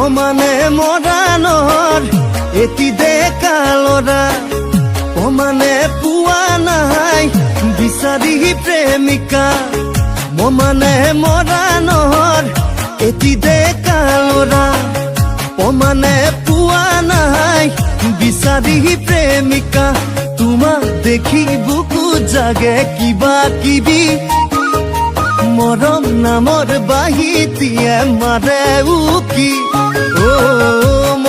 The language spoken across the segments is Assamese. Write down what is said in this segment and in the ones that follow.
মানে মৰাণৰ এটি ডেকা ল'ৰা মানে পোৱা নাই বিচাৰি প্ৰেমিকা মানে মৰাণৰ এটি ডেকা ল'ৰা মানে পোৱা নাই বিচাৰি প্ৰেমিকা তোমাক দেখি বুকু জাগে কিবা কিবি মৰম নামৰ বাহিতিয়ে মাৰে উকি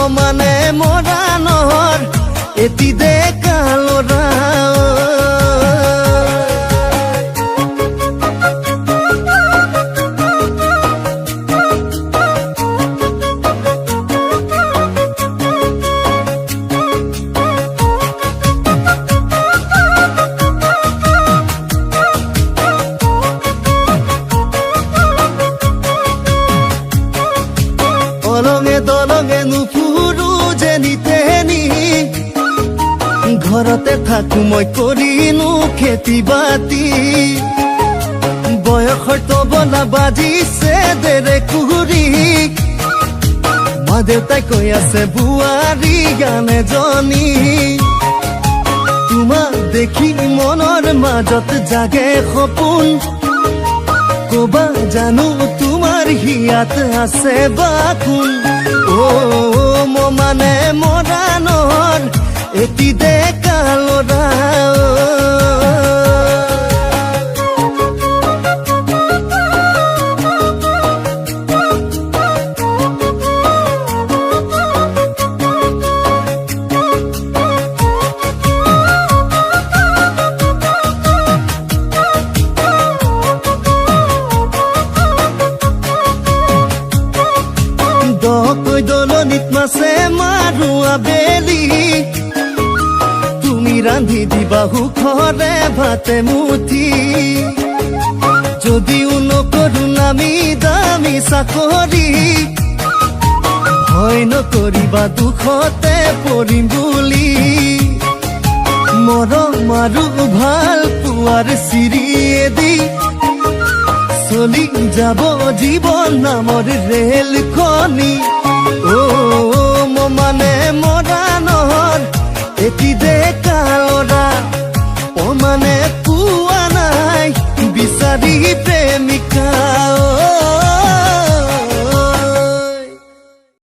মানে মৰাণৰ এটি ডেকা ল'ৰা দলঙে দলঙে নুফুৰো যেনিতেনি ঘৰতে থাকো মই কৰিনো খেতি বাতি বয়সৰ তবলা বাজিছে দেৰে কুৰি মা দেউতাই কৈ আছে বুৱাৰী গান এজনী তোমাক দেখি মনৰ মাজত জাগে সপোন কবা জানো তোমাৰ হিয়াত আছে বাকুন মানে মৰাণৰ এটি ডেকা ল'ৰা দলনিত মাছে মাৰো আবেলি তুমি ৰান্ধি দিবা সুখৰে ভাতে মুঠি যদিও নকৰো নামি দামী চাকৰি ভয় নকৰিবা দুখতে পৰিম বুলি মৰম আৰু ভাল পোৱাৰ চিৰিয়েদি চলি যাব জীৱন নামৰ ৰেলখনি